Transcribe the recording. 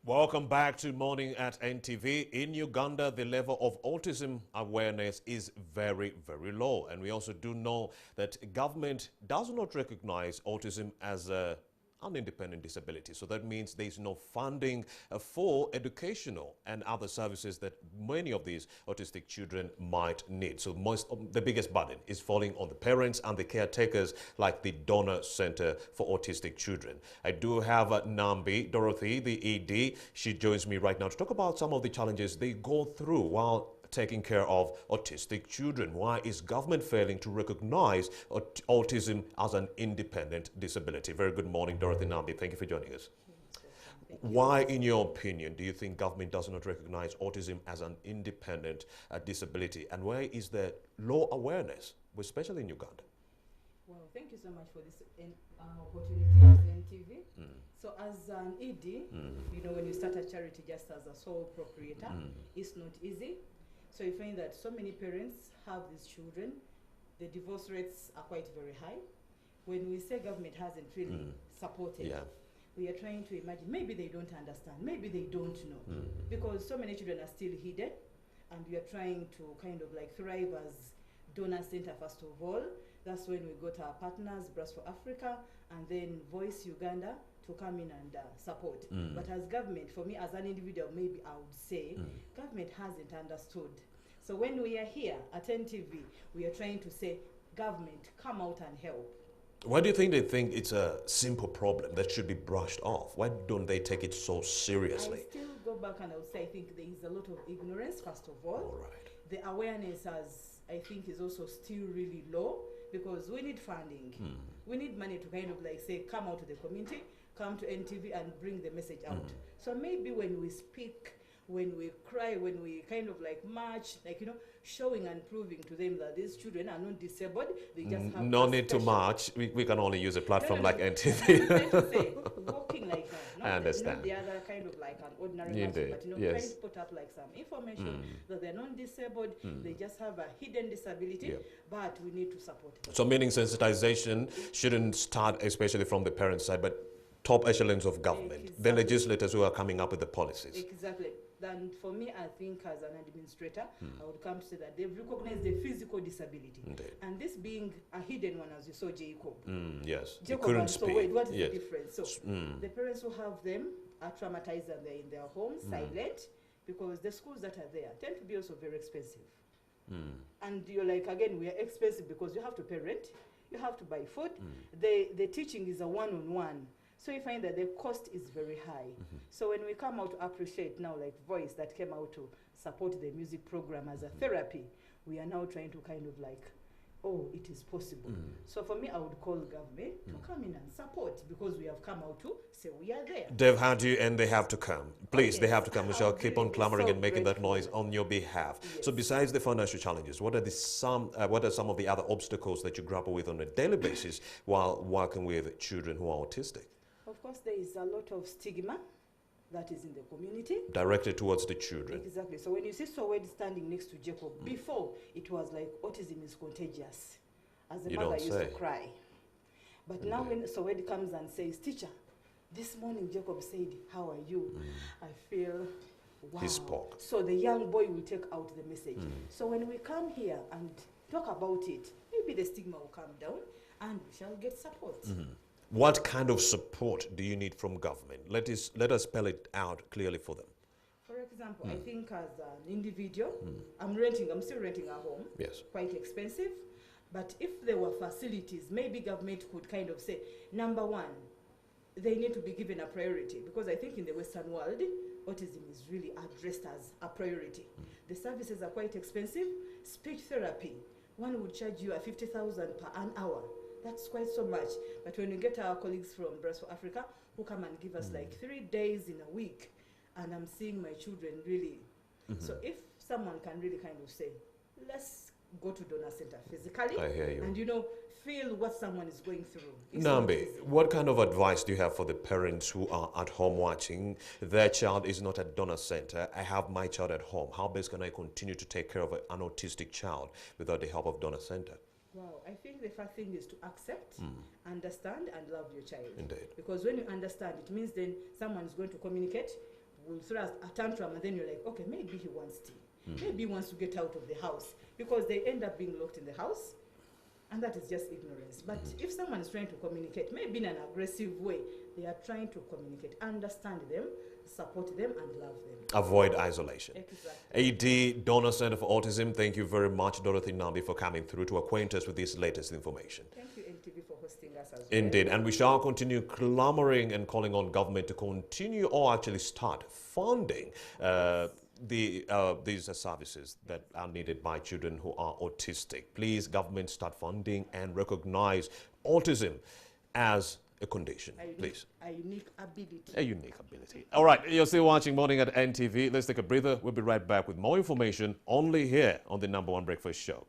Welcome back to Morning at NTV. In Uganda, the level of autism awareness is very, very low. And we also do know that government does not recognize autism as an independent disability. So that means there is no funding for educational and other services that many of these autistic children might need. So the biggest burden is falling on the parents and the caretakers, like the Donor Center for Autistic Children. I do have Nambi Dorothy, the ED. She joins me right now to talk about some of the challenges they go through while taking care of autistic children. Why is government failing to recognize autism as an independent disability? Very good morning, Dorothy Nambi. Thank you for joining us. Why, in your opinion, do you think government does not recognize autism as an independent disability? And why is there low awareness, especially in Uganda? Well, thank you so much for this opportunity as NTV. So as an ED, you know, when you start a charity just as a sole proprietor, it's not easy. So you find that so many parents have these children. The divorce rates are quite very high. When we say government hasn't really supported, we are trying to imagine, maybe they don't understand, maybe they don't know, because so many children are still hidden, and we are trying to kind of like thrive as donor center first of all. That's when we got our partners, Brass for Africa, and then Voice Uganda to come in and support. But as government, for me as an individual, maybe I would say government hasn't understood. So when we are here at NTV, we are trying to say, government, come out and help. Why do you think they think it's a simple problem that should be brushed off? Why don't they take it so seriously? I still go back and I would say I think there is a lot of ignorance, first of all. The awareness, as I think, is also still really low, because we need funding. We need money to kind of like say, come out to the community, come to NTV and bring the message out. So maybe when we speak, when we cry, when we kind of like march, like, you know, showing and proving to them that these children are not disabled, they just have no need to march. We can only use a platform like NTV. I'm trying to say, walking like that. Not I understand. Not the other kind of like an ordinary Indeed. person, but, you know, Yes. trying to put up like some information that they're not disabled, they just have a hidden disability, but we need to support them. So meaning sensitization shouldn't start especially from the parent side, but top echelons of government, the legislators who are coming up with the policies. Exactly. Then for me, I think as an administrator, I would come to say that they've recognized the physical disability. Indeed. And this being a hidden one, as you saw Jacob. Yes, he Jacob couldn't and speak. so wait, what is Yes. the difference? So the parents who have them are traumatized and they're in their homes, silent, because the schools that are there tend to be also very expensive. And you're like, again, we are expensive because you have to pay rent, you have to buy food, the teaching is a one-on-one. So you find that the cost is very high. So when we come out to appreciate now, like Voice that came out to support the music program as a therapy, we are now trying to kind of like, oh, it is possible. So for me, I would call government to come in and support, because we have come out to say we are there. They've had you and they have to come. Please, they have to come. We shall keep on Really, clamoring so and making that grateful. noise on your behalf. Yes. So besides the financial challenges, what are some of the other obstacles that you grapple with on a daily basis while working with children who are autistic? Of course, there is a lot of stigma that is in the community. Directed towards the children. Exactly. So when you see Sowed standing next to Jacob, before it was like autism is contagious. As a You mother don't used say. to cry. But now when Sowed comes and says, teacher, this morning Jacob said, how are you? I feel, wow. He spoke. So the young boy will take out the message. So when we come here and talk about it, maybe the stigma will come down and we shall get support. What kind of support do you need from government? Let us spell it out clearly for them. For example, I think as an individual, I'm still renting a home. Yes. Quite expensive. But if there were facilities, maybe government could kind of say, number one, they need to be given a priority, because I think in the Western world, autism is really addressed as a priority. The services are quite expensive. Speech therapy, one would charge you a 50,000 per an hour. That's quite so much. But when you get our colleagues from Brass for Africa who come and give us like 3 days in a week, and I'm seeing my children really. So if someone can really kind of say, let's go to donor center physically, I hear you. and, you know, feel what someone is going through. It's not Nambi, easy. what kind of advice do you have for the parents who are at home watching? Their child is not at donor center. I have my child at home. How best can I continue to take care of an autistic child without the help of donor center? Wow, I think the first thing is to accept, understand, and love your child. Indeed. Because when you understand, it means then someone is going to communicate will throw a tantrum, and then you're like, okay, maybe he wants tea. Maybe he wants to get out of the house, because they end up being locked in the house, and that is just ignorance. But if someone is trying to communicate, maybe in an aggressive way, they are trying to communicate, understand them, support them, and love them. Avoid isolation. Exactly. AD, Donor Center for Autism, thank you very much, Dorothy Nambi, for coming through to acquaint us with this latest information. Thank you, NTV, for hosting us as well. Indeed, and we shall continue clamoring and calling on government to continue or actually start funding these services that are needed by children who are autistic. Please, government, start funding and recognize autism as a condition, please. A unique ability. A unique ability. All right, you're still watching Morning at NTV. Let's take a breather. We'll be right back with more information only here on the #1 Breakfast Show.